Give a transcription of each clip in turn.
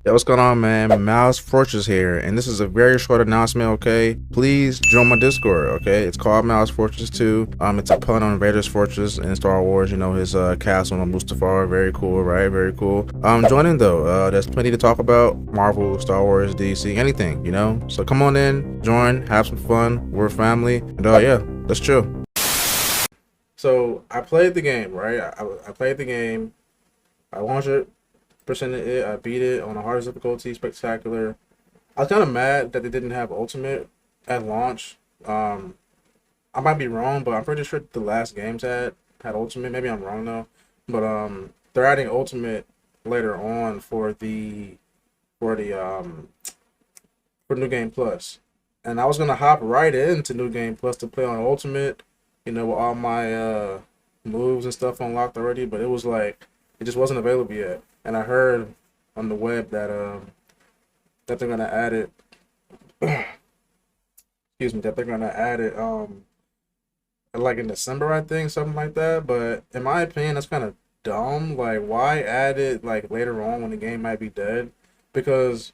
Yeah, what's going on, man? Mouse Fortress here, and this is a very short announcement, okay? Please join my Discord, okay? It's called Mouse Fortress 2. It's a pun on Vader's Fortress in Star Wars, you know, his castle on Mustafar. Very cool, right? Very cool. Join in though. There's plenty to talk about. Marvel, Star Wars, DC, anything, you know? So come on in, join, have some fun. We're family. And yeah, let's chill. So I played the game, right? I played the game. I launched it. Percented it. I beat it on the hardest difficulty, spectacular. I was kind of mad that they didn't have ultimate at launch. I might be wrong, but I'm pretty sure the last games had ultimate. Maybe I'm wrong though. But they're adding ultimate later on for New Game Plus, and I was gonna hop right into New Game Plus to play on ultimate, you know, with all my moves and stuff unlocked already. But it was like it just wasn't available yet. And I heard on the web that they're gonna add it. Excuse me, that they're gonna add it like in December, I think, something like that. But in my opinion, that's kind of dumb. Like, why add it like later on when the game might be dead? Because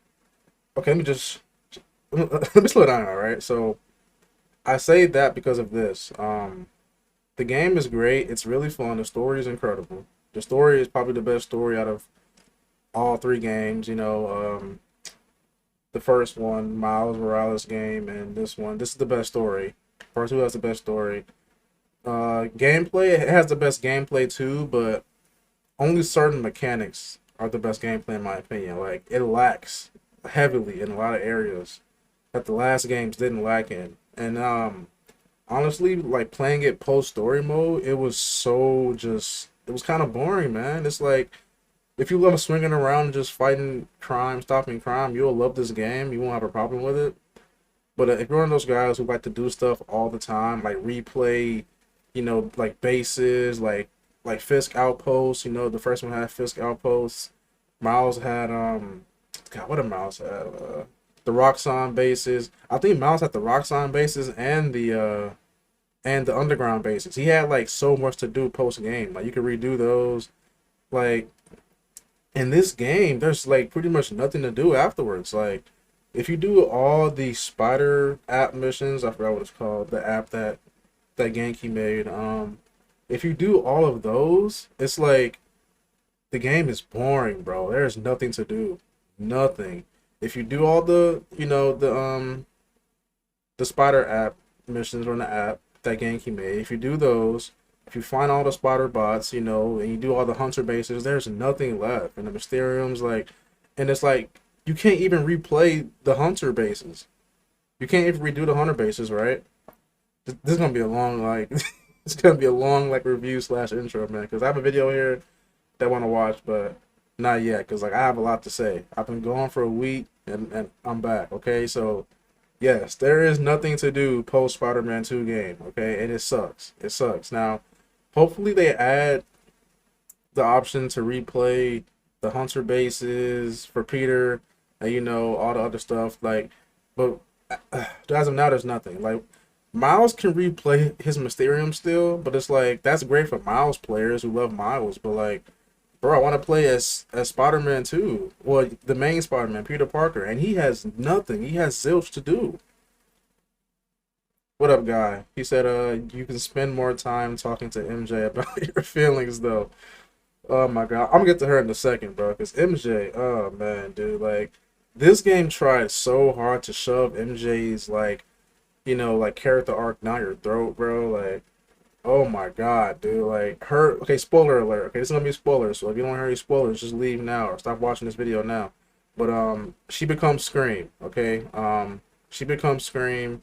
okay, let me slow down, all right? So I say that because of this. The game is great. It's really fun. The story is incredible. The story is probably the best story out of all three games. You know, the first one, Miles Morales game, and this one. This is the best story. Part two has the best story. Gameplay, it has the best gameplay too, but only certain mechanics are the best gameplay in my opinion. Like, it lacks heavily in a lot of areas that the last games didn't lack in. And honestly, like playing it post story mode, it was it was kind of boring, man. It's like, if you love swinging around and just fighting crime, stopping crime, you'll love this game. You won't have a problem with it. But if you're one of those guys who like to do stuff all the time, like replay, you know, like bases, like Fisk Outposts, you know, the first one had Fisk Outposts. Miles had God, what did Miles have? The Roxxon bases. I think Miles had the Roxxon bases and the underground bases. He had like so much to do post game. Like, you could redo those. Like, in this game, there's like pretty much nothing to do afterwards. Like, if you do all the spider app missions, I forgot what it's called, the app that Genki made. If you do all of those, it's like the game is boring, bro. There's nothing to do, nothing. If you do all the, you know, the spider app missions on the app that Genki made, if you do those, if you find all the spotter bots, you know, and you do all the hunter bases, there's nothing left. And the Mysteriums, like, and it's like, you can't even replay the hunter bases. You can't even redo the hunter bases, right? This is gonna be a long, like, it's gonna be a long, like, review slash intro, man. Because I have a video here that I want to watch, but not yet. Because, like, I have a lot to say. I've been gone for a week, and I'm back, okay? So, yes, there is nothing to do post Spider-Man 2 game, okay? And it sucks. It sucks. Now, hopefully they add the option to replay the hunter bases for Peter and, you know, all the other stuff. Like, but as of now, there's nothing. Like, Miles can replay his Mysterium still, but it's like, that's great for Miles players who love Miles. But like, bro, I want to play as Spider-Man too. Well, the main Spider-Man, Peter Parker, and he has nothing. He has zilch to do. What up, guy? He said, you can spend more time talking to MJ about your feelings, though. Oh my god, I'm gonna get to her in a second, bro. Cause MJ, oh man, dude, like, this game tried so hard to shove MJ's, like, you know, like, character arc down your throat, bro. Like, oh my god, dude. Like, her. Okay, spoiler alert. Okay, this is gonna be spoilers. So if you don't hear any spoilers, just leave now or stop watching this video now. But she becomes Scream. Okay, she becomes Scream.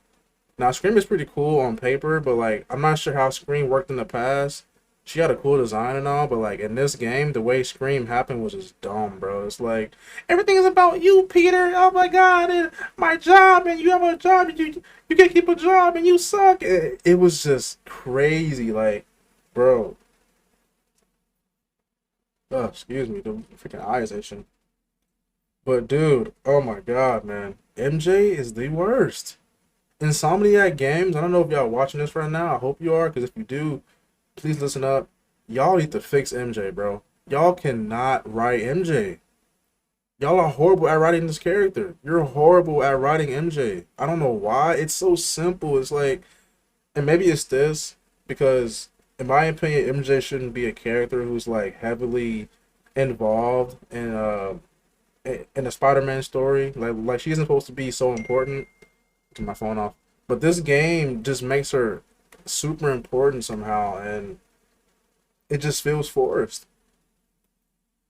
Now, Scream is pretty cool on paper, but, like, I'm not sure how Scream worked in the past. She had a cool design and all, but, like, in this game, the way Scream happened was just dumb, bro. It's like, everything is about you, Peter. Oh my god, and my job, and you have a job, and you can't keep a job, and you suck. It was just crazy, like, bro. Oh, excuse me, the freaking eyes itching. But, dude, oh my god, man. MJ is the worst. Insomniac Games, I don't know if y'all watching this right now. I hope you are, because if you do, please listen up. Y'all need to fix MJ, bro. Y'all cannot write MJ. Y'all are horrible at writing this character. You're horrible at writing MJ. I don't know why. It's so simple. It's like, and maybe it's this because, in my opinion, MJ shouldn't be a character who's like heavily involved in a Spider-Man story. Like she isn't supposed to be so important. Turn my phone off. But this game just makes her super important somehow, and it just feels forced.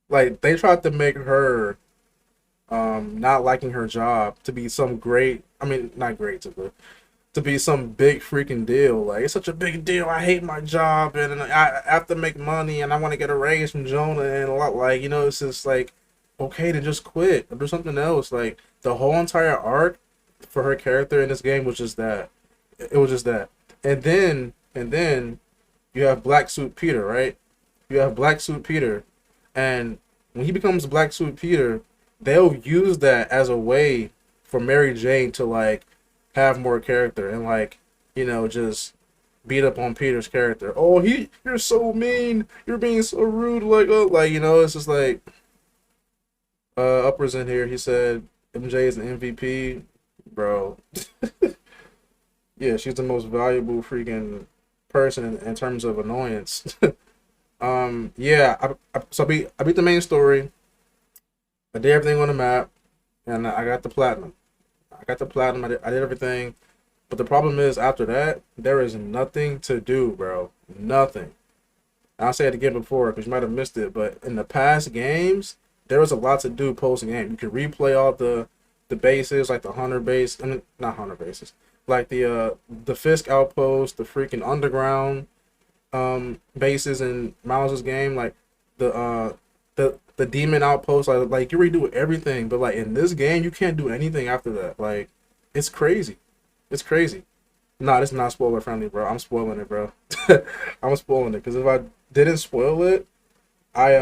Like they tried to make her not liking her job to be some great. I mean, not great to be some big freaking deal. Like it's such a big deal. I hate my job and I have to make money and I want to get a raise from Jonah and a lot like it's just like okay to just quit or do something else. Like the whole entire arc for her character in this game was just that. It was just that. And then you have Black Suit Peter, right? You have Black Suit Peter, and when he becomes Black Suit Peter, they'll use that as a way for Mary Jane to like have more character and like just beat up on Peter's character. Oh, you're so mean. You're being so rude. Like it's just like uppers in here. He said MJ is an MVP, bro. Yeah, she's the most valuable freaking person in terms of annoyance. Yeah, I beat the main story. I did everything on the map, and I got the platinum. I got the platinum. I did everything. But the problem is, after that, there is nothing to do, bro. Nothing. I'll say it again before, because you might have missed it. But in the past games, there was a lot to do post game. You could replay all the bases, like the Hunter base, I mean, not Hunter bases, like the Fisk outpost, the freaking underground bases in Miles's game, like the demon outpost, like you redo everything, but like in this game you can't do anything after that. Like it's crazy. It's crazy. Nah, this is not spoiler friendly, bro. I'm spoiling it, bro. I'm spoiling it because if I didn't spoil it, I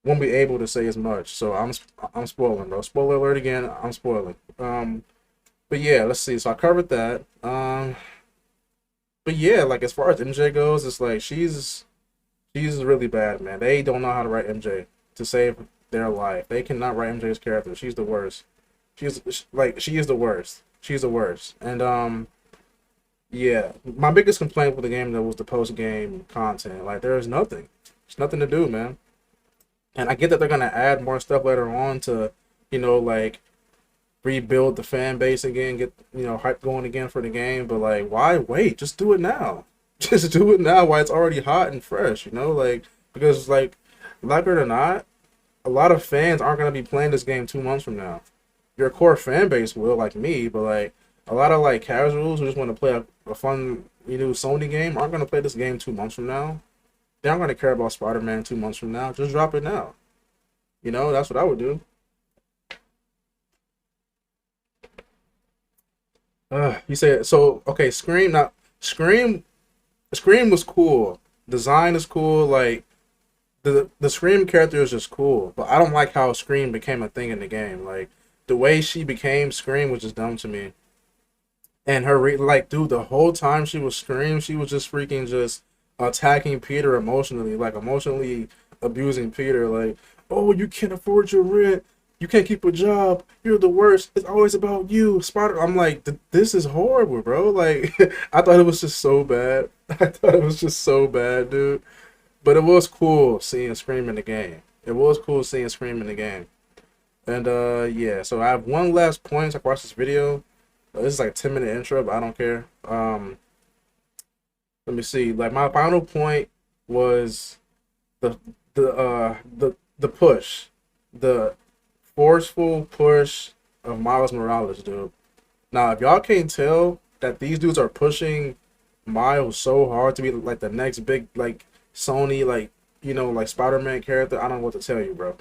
won't be able to say as much. So I'm spoiling, bro. Spoiler alert again. I'm spoiling. But yeah, let's see. So I covered that. But yeah, like as far as MJ goes, it's like she's really bad, man. They don't know how to write MJ to save their life. They cannot write MJ's character. She's the worst. She is the worst. She's the worst. And yeah, my biggest complaint with the game though was the post game content. Like there is nothing. There's nothing to do, man. And I get that they're gonna add more stuff later on to, like rebuild the fan base again, get hype going again for the game. But like, why wait? Just do it now. Just do it now while it's already hot and fresh. Like because like it or not, a lot of fans aren't gonna be playing this game 2 months from now. Your core fan base will, like me, but like a lot of like casuals who just want to play a fun Sony game aren't gonna play this game 2 months from now. They aren't gonna care about Spider-Man 2 months from now. Just drop it now. That's what I would do. You said so. Okay, Scream. Now, Scream was cool. Design is cool. Like the Scream character is just cool. But I don't like how Scream became a thing in the game. Like the way she became Scream was just dumb to me. And like, dude, the whole time she was Scream, she was just freaking just attacking Peter emotionally, like emotionally abusing Peter. Like, oh, you can't afford your rent. You can't keep a job. You're the worst. It's always about you, Spider. I'm like, this is horrible, bro. Like, I thought it was just so bad. I thought it was just so bad, dude. But it was cool seeing Scream in the game. It was cool seeing Scream in the game. And yeah, so I have one last point so I can watch this video. This is like a 10-minute intro, but I don't care. Let me see. Like my final point was the the push, the forceful push of Miles Morales, dude. Now, if y'all can't tell that these dudes are pushing Miles so hard to be like the next big like Sony like Spider-Man character, I don't know what to tell you, bro.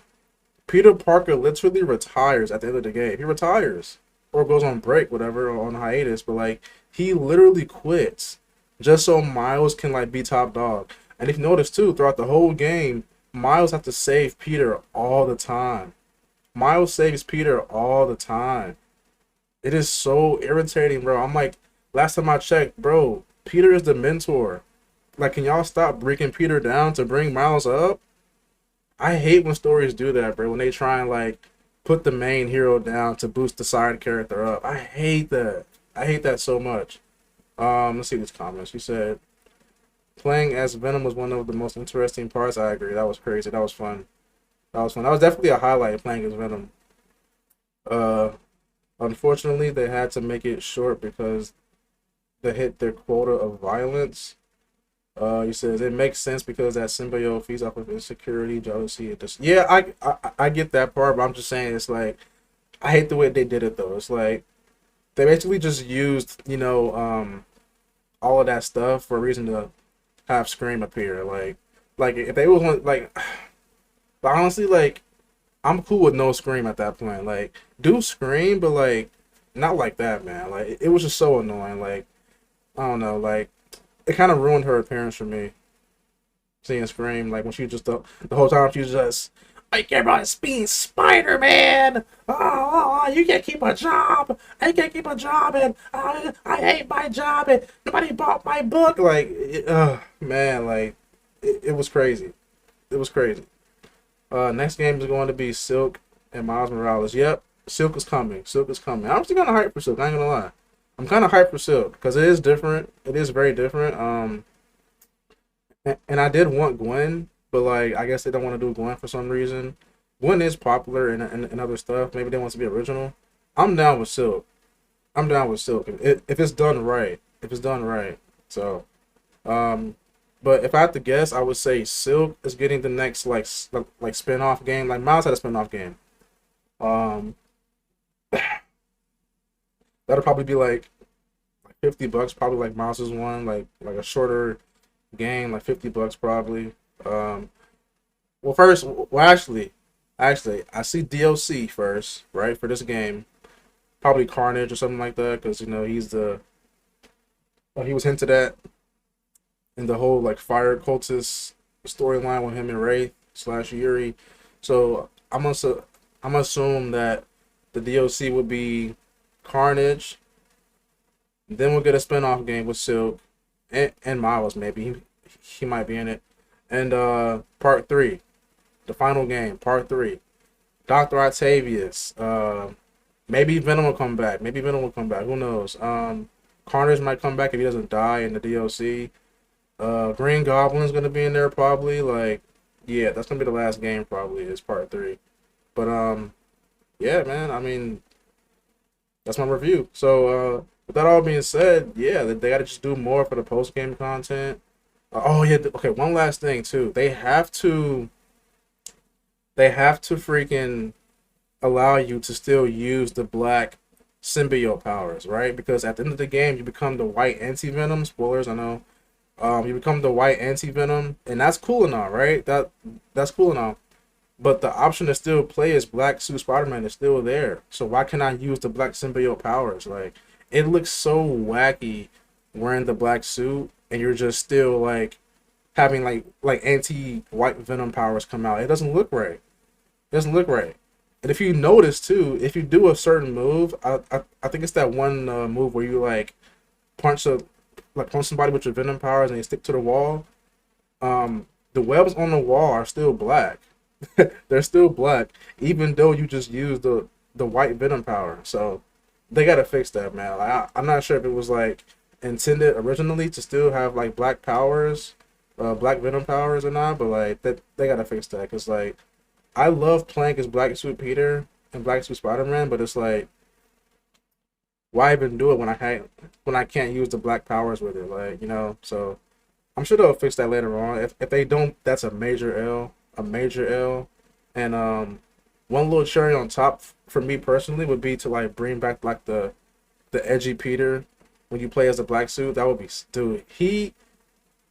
Peter Parker literally retires at the end of the game. He retires or goes on break, whatever, or on hiatus. But like he literally quits just so Miles can like be top dog. And if you notice too, throughout the whole game, Miles has to save Peter all the time. Miles saves Peter all the time. It is so irritating, bro. I'm like, last time I checked, bro, Peter is the mentor. Like, can y'all stop breaking Peter down to bring Miles up? I hate when stories do that, bro. When they try and like put the main hero down to boost the side character up. I hate that. I hate that so much. Let's see these comments. She said playing as Venom was one of the most interesting parts. I agree. That was crazy. That was fun. That was fun. That was definitely a highlight playing as Venom. Uh, Unfortunately, they had to make it short because they hit their quota of violence. He says it makes sense because that symbiote feeds off of insecurity, jealousy, and just yeah, I get that part, but I'm just saying it's like I hate the way they did it though. It's like they basically just used all of that stuff for a reason to have Scream appear. Like if they was like, but honestly, like I'm cool with no Scream at that point. Like do Scream, but like not like that, man. Like it was just so annoying. Like I don't know, like it kind of ruined her appearance for me. Seeing Scream, like when she just the whole time she was just, I care about being Spider-Man. Oh, you can't keep a job. I can't keep a job, and I hate my job, and nobody bought my book. Like, man, like it was crazy. It was crazy. Next game is going to be Silk and Miles Morales. Yep, Silk is coming. Silk is coming. I'm still kind of hyped for Silk. I ain't gonna lie. I'm kind of hyped for Silk because it is different. It is very different. And I did want Gwen, but like I guess they don't want to do Gwen for some reason. Gwen is popular and other stuff. Maybe they want to be original. I'm down with Silk. I'm down with Silk if it's done right. If it's done right. So, um, but if I had to guess, I would say Silk is getting the next like spin-off game. Like Miles had a spin-off game. Um, that'll probably be like $50, probably like Miles's one, like a shorter game, like $50 probably. Um, well, first, well, actually, I see DLC first, right, for this game. Probably Carnage or something like that, because you know he was hinted at in the whole like fire cultist storyline with him and Wraith slash Yuri. So I'm gonna assume that the DLC would be Carnage. Then we'll get a spin-off game with Silk and Miles maybe. He might be in it. And part three, the final game, part three. Dr. Octavius. Maybe Venom will come back. Maybe Venom will come back. Who knows? Carnage might come back if he doesn't die in the DLC. Green Goblin's gonna be in there probably. Like, yeah, that's gonna be the last game probably. Is part three. But yeah, man. I mean, that's my review. So with that all being said, yeah, they gotta just do more for the post game content. Oh yeah, okay. One last thing too. They have to freaking allow you to still use the black symbiote powers, right? Because at the end of the game, you become the white anti Venom. Spoilers, I know. You become the white anti Venom, and that's cool and all, right? That's cool and all. But the option to still play as Black Suit Spider-Man is still there. So why can I use the black symbiote powers? Like, it looks so wacky wearing the black suit, and you're just still like having like anti-white Venom powers come out. It doesn't look right. It doesn't look right. And if you notice too, if you do a certain move, I think it's that one move where you like punch a punch somebody with your Venom powers and you stick to the wall. The webs on the wall are still black. They're still black, even though you just used the white Venom power. So they gotta fix that, man. Like, I'm not sure if it was like intended originally to still have like black powers, black Venom powers or not, but like that they gotta fix that because like I love playing as Black Suit Peter and Black Suit Spider-Man, but it's like why even do it when I can't use the black powers with it, like you know. So I'm sure they'll fix that later on. If they don't, that's a major L, a major L. And one little cherry on top for me personally would be to like bring back like the edgy Peter when you play as a black suit. That would be dude.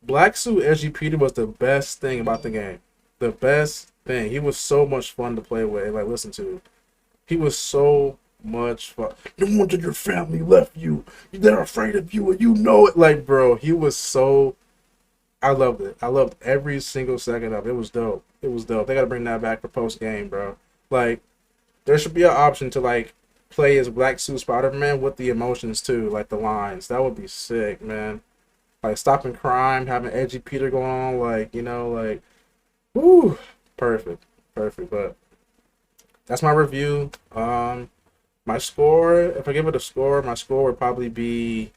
Black Suit Edgy Peter was the best thing about the game. The best thing. He was so much fun to play with and like listen to. He was so much fun. No one in your family left you. They're afraid of you and you know it. Like, bro, he was so I loved it. I loved every single second of it. It was dope. It was dope. They gotta bring that back for post game, bro. Like, there should be an option to like play as Black Suit Spider-Man with the emotions too, like the lines. That would be sick, man. Like stopping crime, having edgy Peter going on, like, you know, like woo. Perfect, perfect. But that's my review. My score, if I give it a score, my score would probably be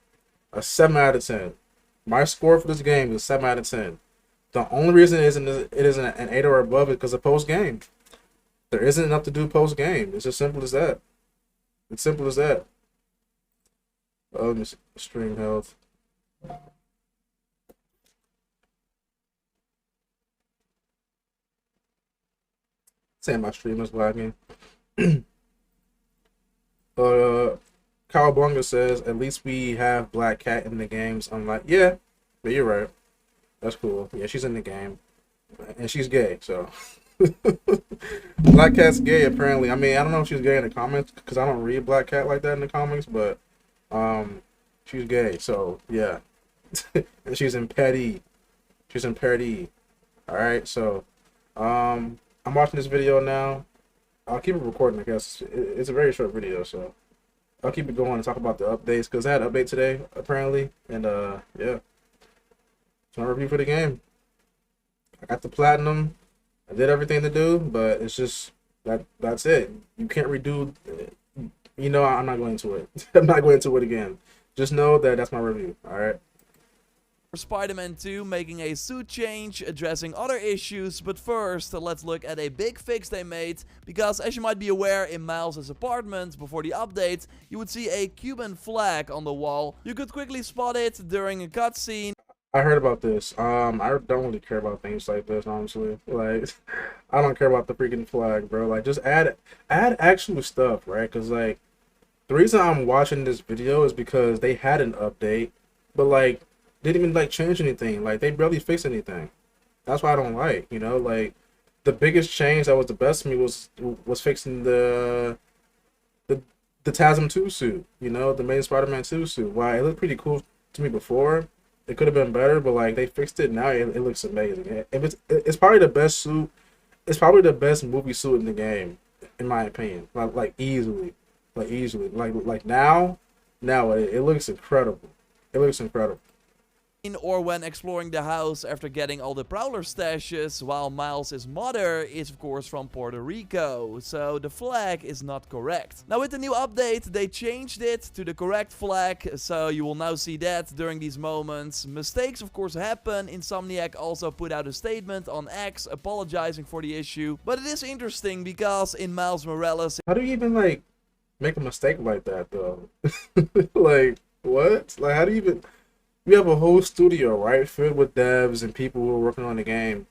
a 7 out of 10. My score for this game is a 7 out of 10. The only reason it isn't an 8 or above is because of post game. There isn't enough to do post game. It's as simple as that. It's simple as that. Let me see. Stream health. Saying my stream is lagging. uh, Cowabunga says at least we have Black Cat in the games. I'm like, yeah, but you're right. That's cool. Yeah, she's in the game, and she's gay. So Black Cat's gay apparently. I mean, I don't know if she's gay in the comics because I don't read Black Cat like that in the comics, but she's gay. So yeah, and she's in Petty. She's in Petty. All right, so I'm watching this video now. I'll keep it recording, I guess. It's a very short video, so I'll keep it going and talk about the updates because I had an update today, apparently. And yeah, it's my review for the game. I got the platinum. I did everything to do, but it's just that's it. You can't redo. You know, I'm not going into it. I'm not going into it again. Just know that that's my review. All right. For Spider-Man 2 making a suit change, addressing other issues, but first let's look at a big fix they made, because as you might be aware, in Miles' apartment before the update, you would see a Cuban flag on the wall. You could quickly spot it during a cutscene. I heard about this. I don't really care about things like this, honestly. Like, I don't care about the freaking flag, bro. Like, just add actual stuff, right? Because like, the reason I'm watching this video is because they had an update, but like, they didn't even like change anything. Like, they barely fixed anything. That's why I don't like, you know, like the biggest change that was the best to me was fixing the TASM 2 suit, you know, the main Spider-Man 2 suit. Why it looked pretty cool to me before. It could have been better, but like they fixed it now. It looks amazing. It's probably the best suit. It's probably the best movie suit in the game, in my opinion. Like easily, like now it looks incredible. It looks incredible. Or when exploring the house after getting all the Prowler stashes, while Miles' mother is of course from Puerto Rico, so the flag is not correct. Now with the new update, they changed it to the correct flag, so you will now see that during these moments. Mistakes of course happen. Insomniac also put out a statement on X apologizing for the issue, but it is interesting because in Miles Morales... How do you even like make a mistake like that though? Like, what? Like, how do you even... You have a whole studio, right, filled with devs and people who are working on the game.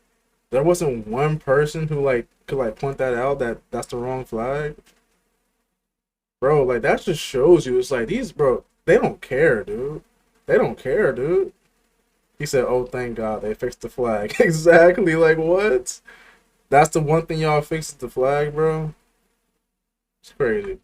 There wasn't one person who like could like point that out that that's the wrong flag, bro. Like that just shows you it's like these bro, they don't care, dude. They don't care, dude. He said, "Oh, thank God they fixed the flag." Exactly. Like what? That's the one thing y'all fixed the flag, bro. It's crazy.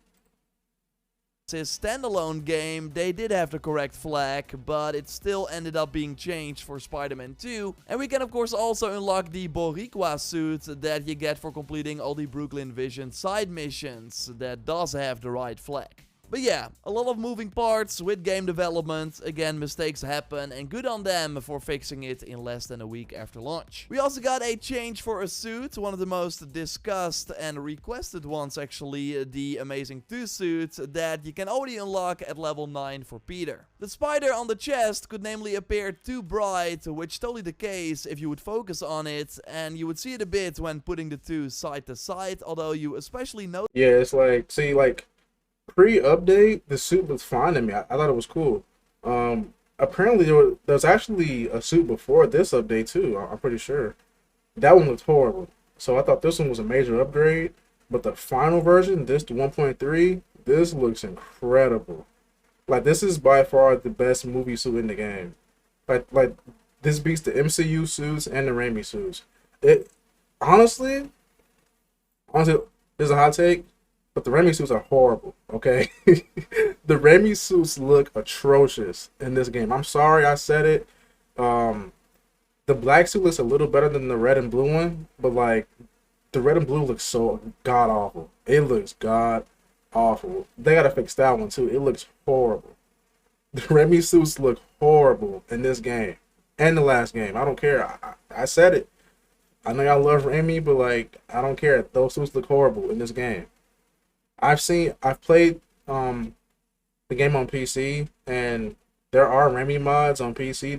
His standalone game, they did have the correct flag, but it still ended up being changed for Spider-Man 2. And we can of course also unlock the Boricua suit that you get for completing all the Brooklyn Vision side missions. That does have the right flag. But yeah, a lot of moving parts with game development. Again, mistakes happen and good on them for fixing it in less than a week after launch. We also got a change for a suit, one of the most discussed and requested ones actually, the Amazing 2 suit that you can already unlock at level 9 for Peter. The spider on the chest could namely appear too bright, which is totally the case if you would focus on it, and you would see it a bit when putting the two side to side, although you especially notice... Yeah, it's like, see, like, pre-update, the suit was fine to me. I thought it was cool. Apparently there's actually a suit before this update too. I'm pretty sure that one looked horrible. So I thought this one was a major upgrade. But the final version, this the 1.3, this looks incredible. Like this is by far the best movie suit in the game. Like this beats the MCU suits and the Raimi suits. It honestly, this is a hot take. But the Raimi suits are horrible, okay? The Raimi suits look atrocious in this game. I'm sorry I said it. The black suit looks a little better than the red and blue one, but like the red and blue looks so god awful. It looks god awful. They gotta fix that one too. It looks horrible. The Raimi suits look horrible in this game and the last game. I don't care. I said it. I know y'all love Remy, but like I don't care. Those suits look horrible in this game. I've played the game on PC, and there are Remy mods on PC.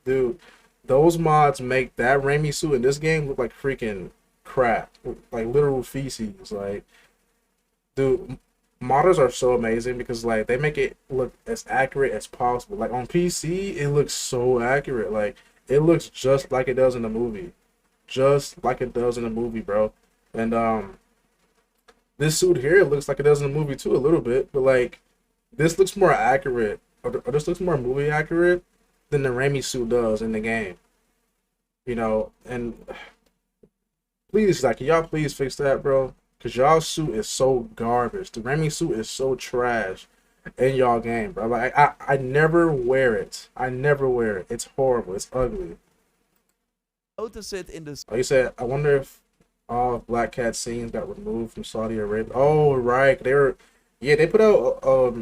Dude, those mods make that Remy suit in this game look like freaking crap, like literal feces. Like, dude, modders are so amazing because like they make it look as accurate as possible. Like on PC, it looks so accurate. Like it looks just like it does in the movie, just like it does in the movie, bro. And this suit here looks like it does in the movie too a little bit, but like this looks more accurate, or this looks more movie accurate than the Remy suit does in the game. You know, and please, like, y'all please fix that, bro. Cause y'all suit is so garbage. The Remy suit is so trash in y'all game, bro. Like I never wear it. I never wear it. It's horrible. It's ugly. Notice it in the Like you said, I wonder if all of Black Cat scenes got removed from Saudi Arabia. Oh right, yeah, they put out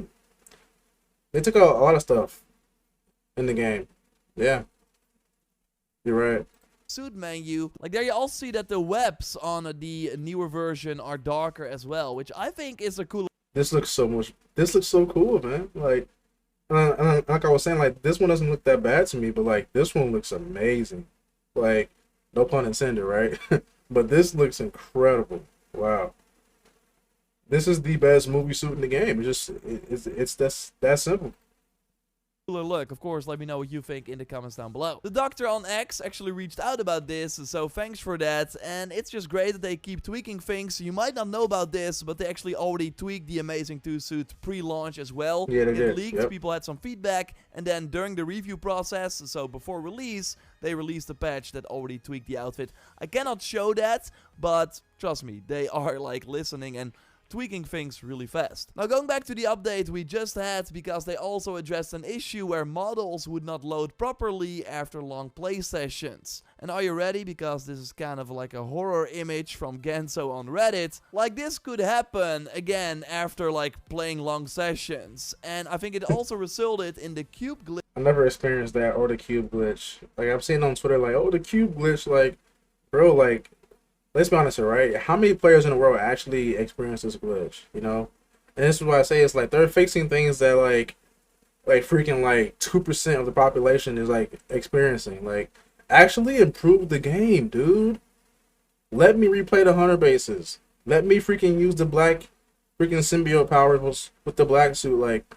they took out a lot of stuff in the game. Yeah, you're right. suit menu. Like there you also see that the webs on the newer version are darker as well, which I think is a cool. This looks so much. This looks so cool, man. Like, like I was saying, like this one doesn't look that bad to me, but like this one looks amazing. Like, no pun intended, right? But this looks incredible. Wow. This is the best movie suit in the game. It's that simple. Look. Of course, let me know what you think in the comments down below. The Doctor on X actually reached out about this, so thanks for that. And it's just great that they keep tweaking things. You might not know about this, but they actually already tweaked the Amazing 2 suit pre-launch as well. Yeah, they it did. leaked, Yep. people had some feedback, and then during the review process, so before release, they released a patch that already tweaked the outfit. I cannot show that, but trust me, they are like listening and tweaking things really fast. Now going back to the update we just had, because they also addressed an issue where models would not load properly after long play sessions. And are you ready? Because this is kind of like a horror image from Genso on Reddit. Like this could happen again after like playing long sessions. And I think it also resulted in the cube glitch. I never experienced that or the cube glitch. Like I've seen on Twitter, like, oh, the cube glitch. Like, bro, like, let's be honest here, right? How many players in the world actually experience this glitch, you know? And this is why I say it's like they're fixing things that like freaking like 2% of the population is like experiencing. Like, actually improve the game, dude. Let me replay the 100 bases. Let me freaking use the black freaking symbiote powers with the black suit. Like,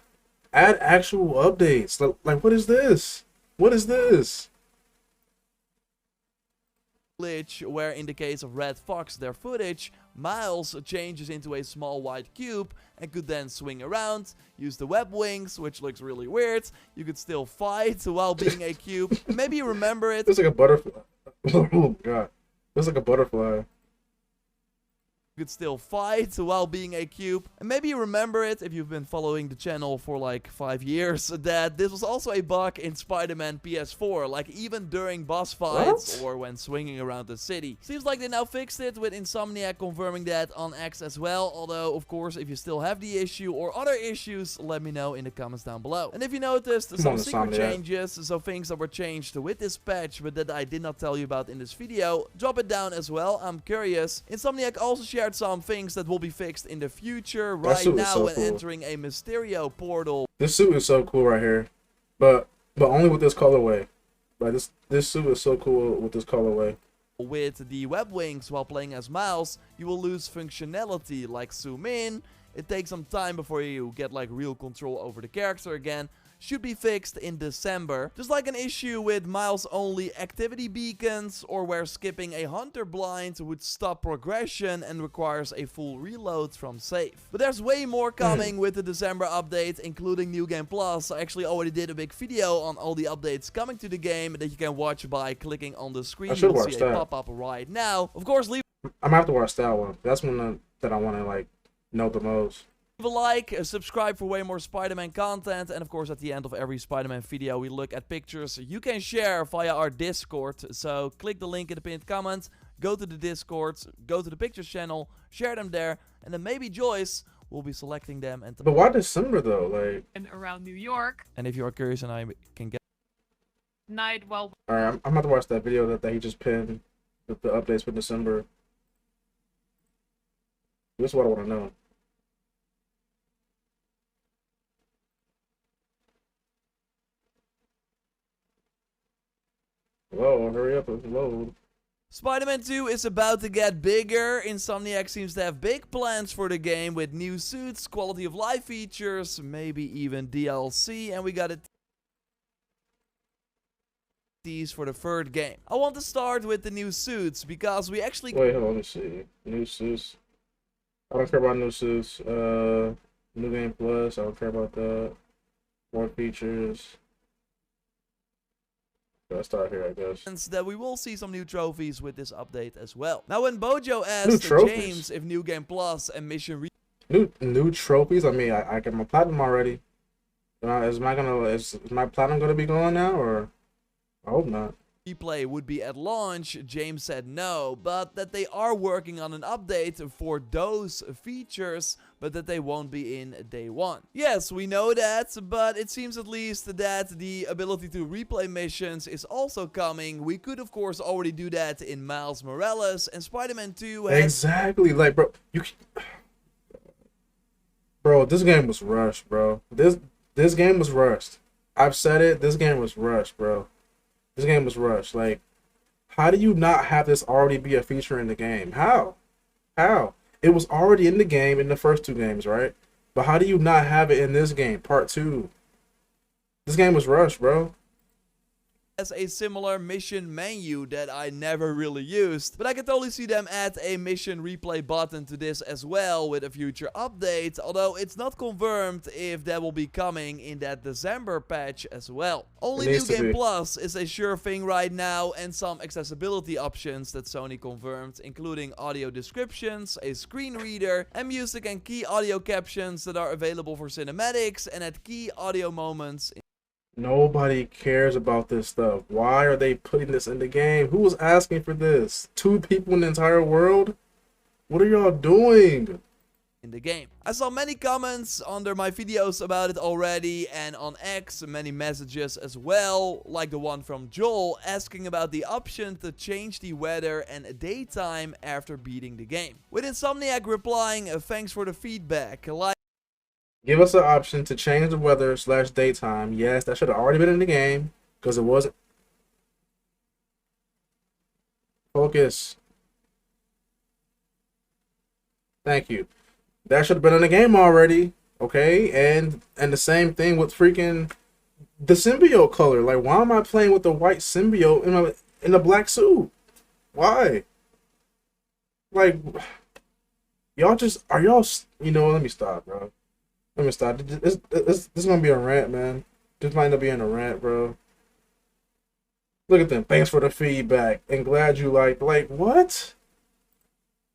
add actual updates. Like what is this? What is this? Glitch where in the case of Red Fox their footage, Miles changes into a small white cube and could then swing around, use the web wings, which looks really weird. You could still fight while being a cube. Maybe you remember it. It's like a butterfly. Oh god. It's like a butterfly. You could still fight while being a cube. And maybe you remember it if you've been following the channel for like 5 years, that this was also a bug in Spider-Man PS4, like even during boss fights or when swinging around the city. Seems like they now fixed it, with Insomniac confirming that on X as well. Although, of course, if you still have the issue or other issues, let me know in the comments down below. And if you noticed some secret changes, so things that were changed with this patch but that I did not tell you about in this video, drop it down as well. I'm curious. Insomniac also shared some things that will be fixed in the future right now when entering a Mysterio portal. This suit is so cool right here, but only with this colorway. Like this suit is so cool with this colorway. With the web wings while playing as Miles, you will lose functionality like zoom in. It takes some time before you get like real control over the character again. Should be fixed in December. Just like an issue with Miles only activity beacons, or where skipping a hunter blind would stop progression and requires a full reload from save. But there's way more coming with the December update, including New Game Plus. I actually already did a big video on all the updates coming to the game that you can watch by clicking on the screen. You'll see a pop-up right now. Of course, leave. I'm gonna have to watch that one. That's one that I want to like know the most. Leave a like, subscribe for way more Spider-Man content, and of course at the end of every Spider-Man video we look at pictures you can share via our Discord. So click the link in the pinned comment, go to the Discord, go to the pictures channel, share them there, and then maybe Joyce will be selecting them. And but why December though? Like, and around New York. And if you are curious and I can get Night well. Alright, I'm about to watch that video that he just pinned. the updates for December. This is what I want to know. Whoa, hurry up and load. Spider-Man 2 is about to get bigger. Insomniac seems to have big plans for the game with new suits, quality of life features, maybe even DLC, and we got a tease for the third game. I want to start with the new suits because we actually Wait, hold on, let me see. New suits. I don't care about new suits. New game plus. I don't care about that. More features. Let's start here, I guess. that we will see some new trophies with this update as well. Now when Bojo New asked trophies. James if New Game Plus and Mission New trophies. I mean, I get my platinum already. Is my platinum gonna be gone now, or I hope not. Replay would be at launch, James said no, but that they are working on an update for those features, but that they won't be in day one. Yes, we know that, but it seems at least that the ability to replay missions is also coming. We could of course already do that in Miles Morales, and Spider-Man 2 has... Exactly, like bro, this game was rushed, bro. This game was rushed. I've said it. This game was rushed, bro. This game was rushed. Like, how do you not have this already be a feature in the game? How? How? It was already in the game in the first two games, right? But how do you not have it in this game, part 2? This game was rushed, bro. As a similar mission menu that I never really used, but I could totally see them add a mission replay button to this as well with a future update, although it's not confirmed if that will be coming in that December patch as well. Only New Game Plus is a sure thing right now, and some accessibility options that Sony confirmed, including audio descriptions, a screen reader, and music and key audio captions that are available for cinematics and at key audio moments. Nobody cares about this stuff. Why are they putting this in the game? Who was asking for this? 2 people in the entire world? What are y'all doing? In the game. I saw many comments under my videos about it already, and on X many messages as well, like the one from Joel asking about the option to change the weather and daytime after beating the game. With Insomniac replying, thanks for the feedback. Give us an option to change the weather / daytime. Yes, that should have already been in the game because it wasn't. Focus. Thank you. That should have been in the game already. Okay, and the same thing with freaking the symbiote color. Like, why am I playing with the white symbiote in a black suit? Why? Like, y'all just are y'all. You know, let me stop, bro. Let me stop. This is gonna be a rant, man. This might end up being a rant, bro. Look at them. Thanks for the feedback and glad you liked. Like, what?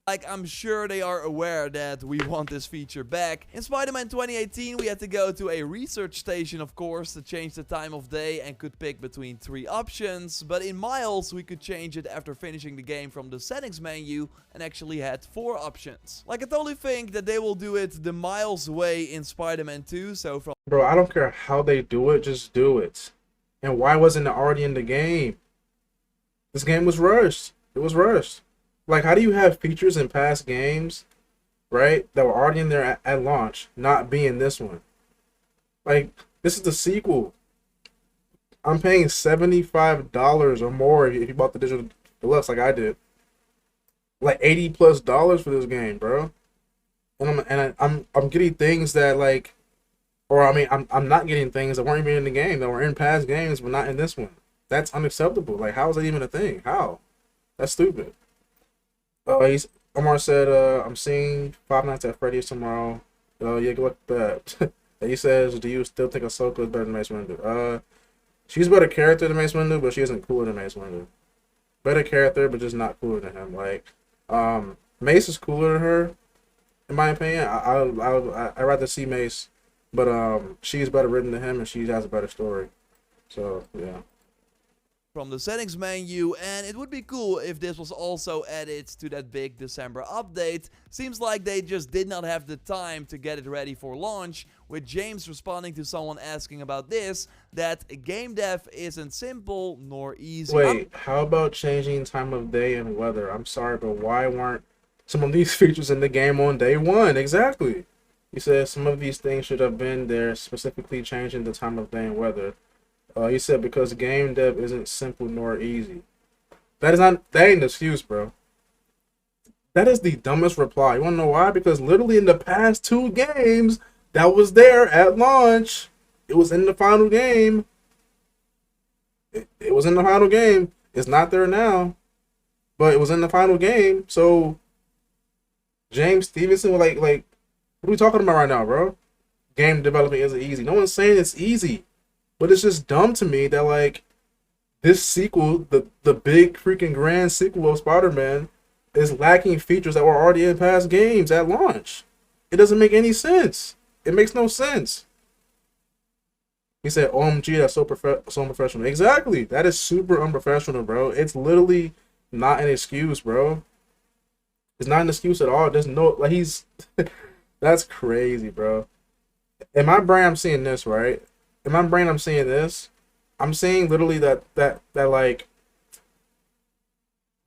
Like, I'm sure they are aware that we want this feature back. In Spider-Man 2018, we had to go to a research station, of course, to change the time of day and could pick between 3 options. But in Miles, we could change it after finishing the game from the settings menu and actually had 4 options. Like, I totally think that they will do it the Miles way in Spider-Man 2, so from... Bro, I don't care how they do it, just do it. And why wasn't it already in the game? This game was rushed. It was rushed. Like, how do you have features in past games, right, that were already in there at launch, not be in this one? Like, this is the sequel. I'm paying $75 or more if you bought the digital deluxe like I did. Like $80+ for this game, bro. And I'm getting things that, like, or I mean, I'm not getting things that weren't even in the game, that were in past games but not in this one. That's unacceptable. Like, how is that even a thing? How? That's stupid. Omar said, I'm seeing Five Nights at Freddy's tomorrow. Yeah, good luck with that. He says, do you still think Ahsoka is better than Mace Windu? She's a better character than Mace Windu, but she isn't cooler than Mace Windu. Better character, but just not cooler than him. Like, Mace is cooler than her, in my opinion. I'd rather see Mace, but she's better written than him, and she has a better story. So, yeah. from the settings menu, and it would be cool if this was also added to that big December update. Seems like they just did not have the time to get it ready for launch, with James responding to someone asking about this, that game dev isn't simple nor easy. Wait, how about changing time of day and weather? I'm sorry, but why weren't some of these features in the game on day one? Exactly. He said some of these things should have been there, specifically changing the time of day and weather. He said because game dev isn't simple nor easy. That ain't an excuse, bro. That is the dumbest reply. You wanna know why? Because literally in the past 2 games that was there at launch, it was in the final game. It was in the final game. It's not there now, but it was in the final game. So James Stevenson was like, what are we talking about right now, bro? Game development isn't easy. No one's saying it's easy. But it's just dumb to me that, like, this sequel, the big freaking grand sequel of Spider-Man, is lacking features that were already in past games at launch. It doesn't make any sense. It makes no sense. He said, OMG, that's so unprofessional. Exactly. That is super unprofessional, bro. It's literally not an excuse, bro. It's not an excuse at all. There's no, like, that's crazy, bro. In my brain, I'm seeing this, right? In my brain, I'm seeing this. I'm seeing literally that like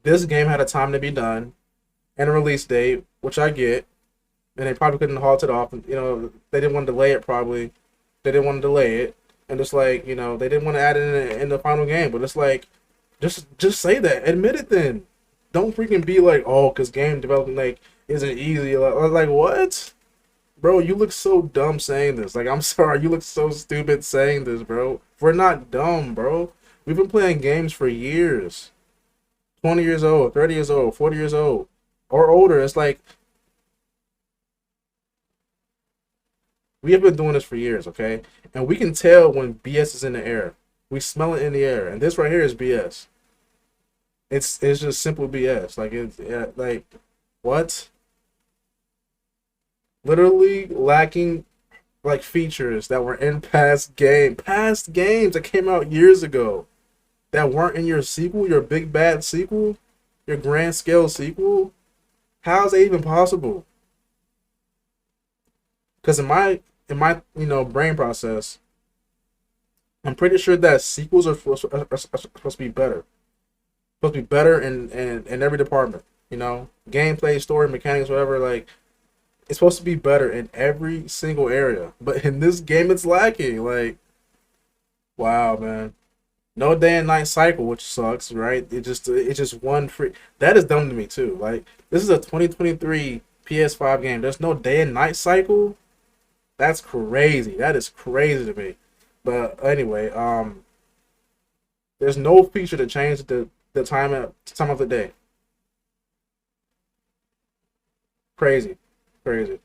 this game had a time to be done and a release date, which I get, and they probably couldn't halt it off. You know, they didn't want to delay it. Probably they didn't want to delay it, and it's like, you know, they didn't want to add it in the final game. But it's like, just say that, admit it then. Don't freaking be like, oh, because game development like isn't easy. Like what? Bro, you look so dumb saying this. Like, I'm sorry, you look so stupid saying this, bro. We're not dumb, bro. We've been playing games for years. 20 years old, 30 years old, 40 years old, or older. It's like, we have been doing this for years, okay? And we can tell when BS is in the air. We smell it in the air. And this right here is BS. It's just simple BS. Like, like, what? Literally lacking like features that were in past games that came out years ago that weren't in your sequel, your big bad sequel, your grand scale sequel. How is that even possible? Because in my brain process, I'm pretty sure that sequels are supposed to be better. Supposed to be better in every department. You know, gameplay, story, mechanics, whatever. Like, it's supposed to be better in every single area, but in this game, it's lacking. Like, wow, man. No day and night cycle, which sucks, right? It's just one free. That is dumb to me too. Like, this is a 2023 PS5 game. There's no day and night cycle. That's crazy. That is crazy to me. But anyway, there's no feature to change the time of the day. Crazy. Crazy.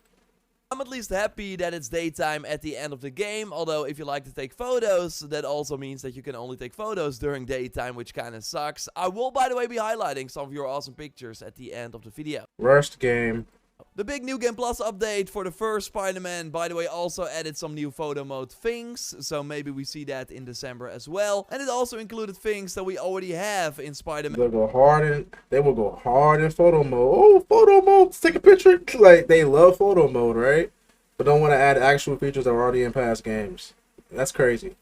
I'm at least happy that it's daytime at the end of the game, although if you like to take photos, that also means that you can only take photos during daytime, which kinda sucks. I will, by the way, be highlighting some of your awesome pictures at the end of the video. Rushed game. The big New Game Plus update for the first Spider-Man, by the way, also added some new photo mode things, so maybe we see that in December as well. And it also included things that we already have in Spider-Man. They will go hard in photo mode. Oh, photo mode, let's take a picture. Like, they love photo mode, right? But don't want to add actual features that are already in past games. That's crazy.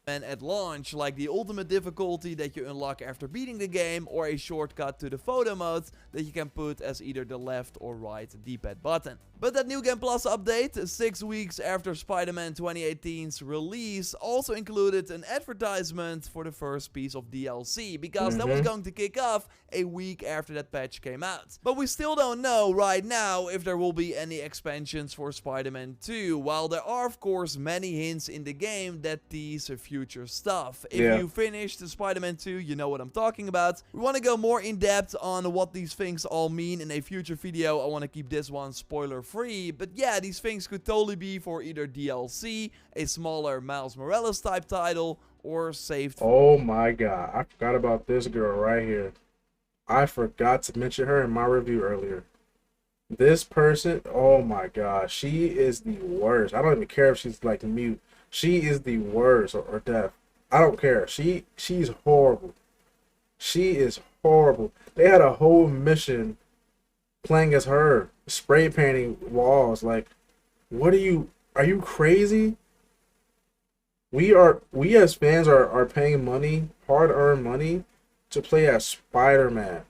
And at launch, like the ultimate difficulty that you unlock after beating the game, or a shortcut to the photo mode that you can put as either the left or right D-pad button. But that New Game Plus update, 6 weeks after Spider-Man 2018's release, also included an advertisement for the first piece of DLC, because that was going to kick off a week after that patch came out. But we still don't know right now if there will be any expansions for Spider-Man 2, while there are of course many hints in the game that tease future stuff. If you finished the Spider-Man 2, you know what I'm talking about. We want to go more in depth on what these things all mean in a future video. I want to keep this one spoiler free, but yeah, these things could totally be for either DLC, a smaller Miles Morales type title, or saved. Oh my god, I forgot about this girl right here. I forgot to mention her in my review earlier. This person, oh my god, she is the worst. I don't even care if she's like mute. She is the worst, or deaf. I don't care. She's horrible. She is horrible. They had a whole mission playing as her, spray painting walls. Like, what are you crazy? We as fans are paying money, hard earned money, to play as Spider-Man.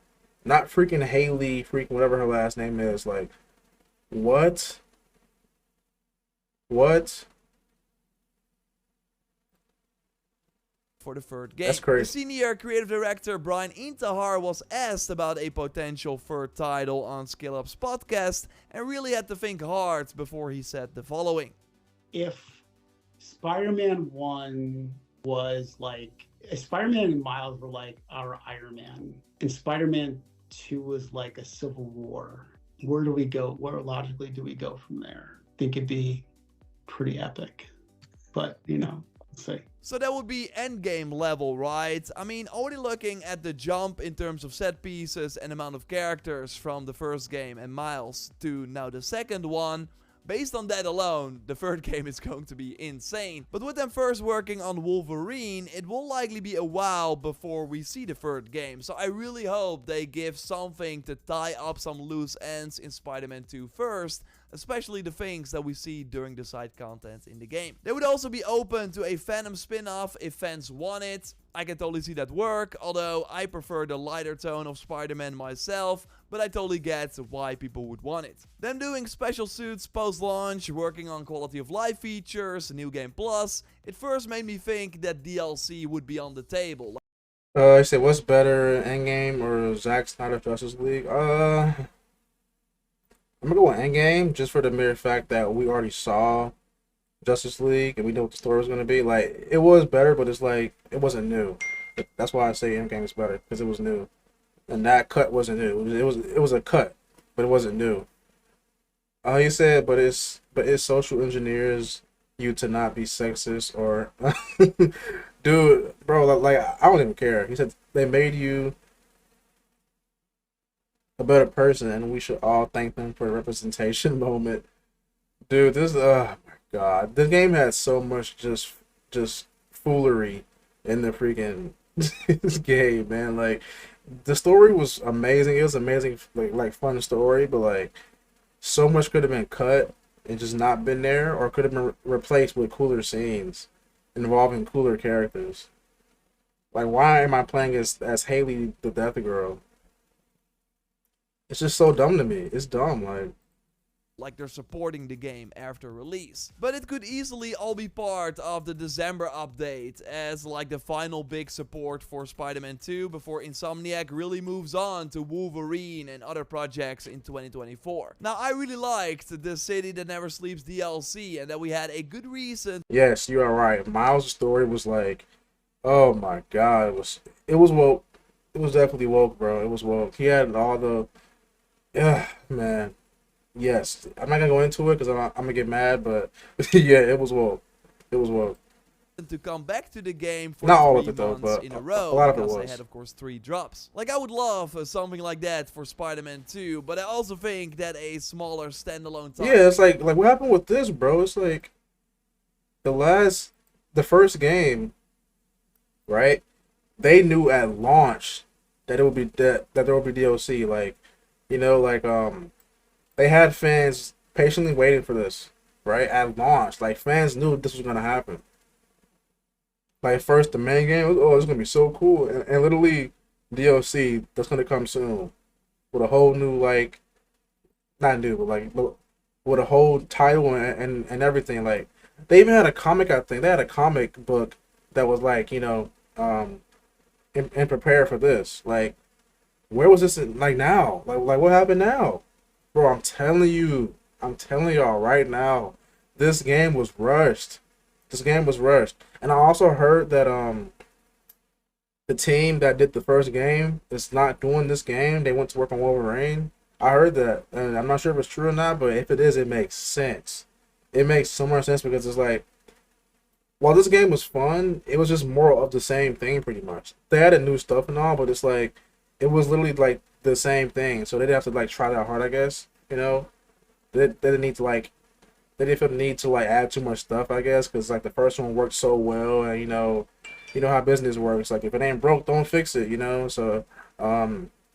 Not freaking Haley, freaking whatever her last name is. Like, what? What? For the third game. That's The crazy. senior creative director Brian Intihar was asked about a potential third title on Skill Up's podcast and really had to think hard before he said the following. If Spider-Man 1 was like, Spider-Man and Miles were like our Iron Man, and Spider-Man 2 was like a Civil War, where do we go? Where logically do we go from there? I think it'd be pretty epic, but let's see. So that would be endgame level, right? I mean, already looking at the jump in terms of set pieces and amount of characters from the first game and Miles to now the second one, based on that alone, the third game is going to be insane. But with them first working on Wolverine, it will likely be a while before we see the third game. So I really hope they give something to tie up some loose ends in Spider-Man 2 first, especially the things that we see during the side content in the game. They would also be open to a Venom spin-off if fans want it. I can totally see that work, although I prefer the lighter tone of Spider-Man myself, but I totally get why people would want it. Them doing special suits post-launch, working on quality of life features, New Game Plus, it first made me think that DLC would be on the table. I say, what's better, Endgame or Zack Snyder Justice League? I'm gonna go with Endgame just for the mere fact that we already saw Justice League and we know what the story was gonna be. Like, it was better, but it's like it wasn't new. That's why I say Endgame is better, because it was new, and that cut wasn't new. It was a cut, but it wasn't new. He said, but it social engineers you to not be sexist or, dude, bro. Like, I don't even care. He said they made you a better person, and we should all thank them for the representation moment. Dude, oh my god, this game had so much just foolery in the freaking this game, man. Like, the story was amazing. It was amazing, like fun story, but like so much could have been cut and just not been there, or could have been replaced with cooler scenes involving cooler characters. Like, why am I playing as Haley the Death Girl? It's just so dumb to me. It's dumb, like they're supporting the game after release. But it could easily all be part of the December update as like the final big support for Spider-Man 2 before Insomniac really moves on to Wolverine and other projects in 2024. Now, I really liked the City That Never Sleeps DLC and that we had a good reason. Yes, you are right. Miles' story was like, oh my god, it was woke. It was definitely woke, bro. It was woke. He had all the, yeah, man. Yes, I'm not gonna go into it because I'm gonna get mad, but yeah, it was woke. It was woke. To come back to the game for not all 3 of it though, months but in a row, a lot of it because was. they had of course 3 drops. Like, I would love something like that for Spider-Man 2, but I also think that a smaller standalone title. Yeah, it's like what happened with this, bro? It's like the first game, right? They knew at launch that it would be that there would be DLC. Like, they had fans patiently waiting for this, right? At launch, like, fans knew this was gonna happen. Like, first the main game, it's gonna be so cool, and literally DLC that's gonna come soon with a whole new, like, not new, but like with a whole title and everything. Like, they even had a comic. I think they had a comic book that was like, and prepare for this. Like, where was this like now? Like what happened now? Bro, I'm telling y'all right now, this game was rushed. This game was rushed. And I also heard that the team that did the first game is not doing this game. They went to work on Wolverine. I heard that, and I'm not sure if it's true or not, but if it is, it makes sense. It makes so much sense because it's like, while this game was fun, it was just more of the same thing pretty much. They added new stuff and all, but it's like, it was literally like the same thing. So they didn't have to like try that hard, I guess. They didn't need to like, they didn't feel the need to like add too much stuff, I guess, because like the first one worked so well, and you know how business works. Like if it ain't broke, don't fix it. You know, so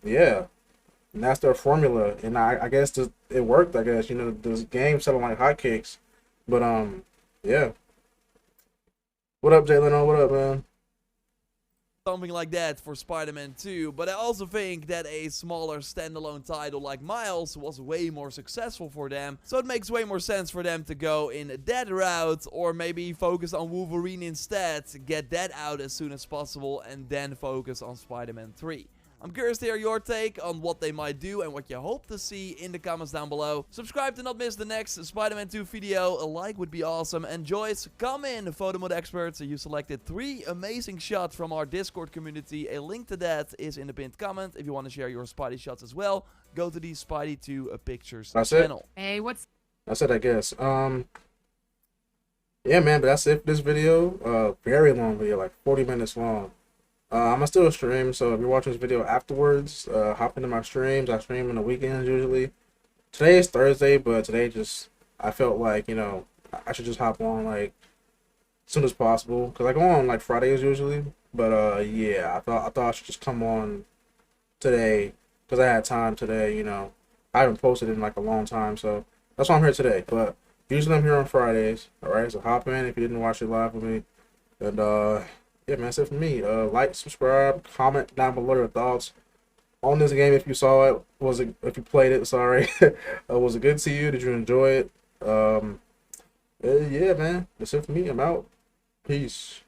yeah, and that's their formula, and I guess it worked. I guess you know this game selling like hotcakes, but yeah. What up, Jay Leno? What up, man? Something like that for Spider-Man 2, but I also think that a smaller standalone title like Miles was way more successful for them, so it makes way more sense for them to go in that route, or maybe focus on Wolverine instead, get that out as soon as possible, and then focus on Spider-Man 3. I'm curious to hear your take on what they might do and what you hope to see in the comments down below. Subscribe to not miss the next Spider-Man 2 video. A like would be awesome. And Joyce, come in, photo mode experts. You selected 3 amazing shots from our Discord community. A link to that is in the pinned comment. If you want to share your Spidey shots as well, go to the Spidey 2 Pictures channel. Hey, what's... That's it, I guess. Yeah, man, but that's it for this video. Very long video, like 40 minutes long. I'm gonna still stream, so if you're watching this video afterwards, hop into my streams. I stream on the weekends usually. Today is Thursday, but today just, I felt like, you know, I should just hop on like as soon as possible, because I go on like Fridays usually. But yeah, I thought I should just come on today because I had time today. You know, I haven't posted in like a long time, so that's why I'm here today. But usually I'm here on Fridays. All right, so hop in if you didn't watch it live with me, and yeah, man, that's it for me. Like, subscribe, comment down below your thoughts on this game if you saw it. If you played it? Sorry. Was it good to you? Did you enjoy it? Yeah, man, that's it for me. I'm out. Peace.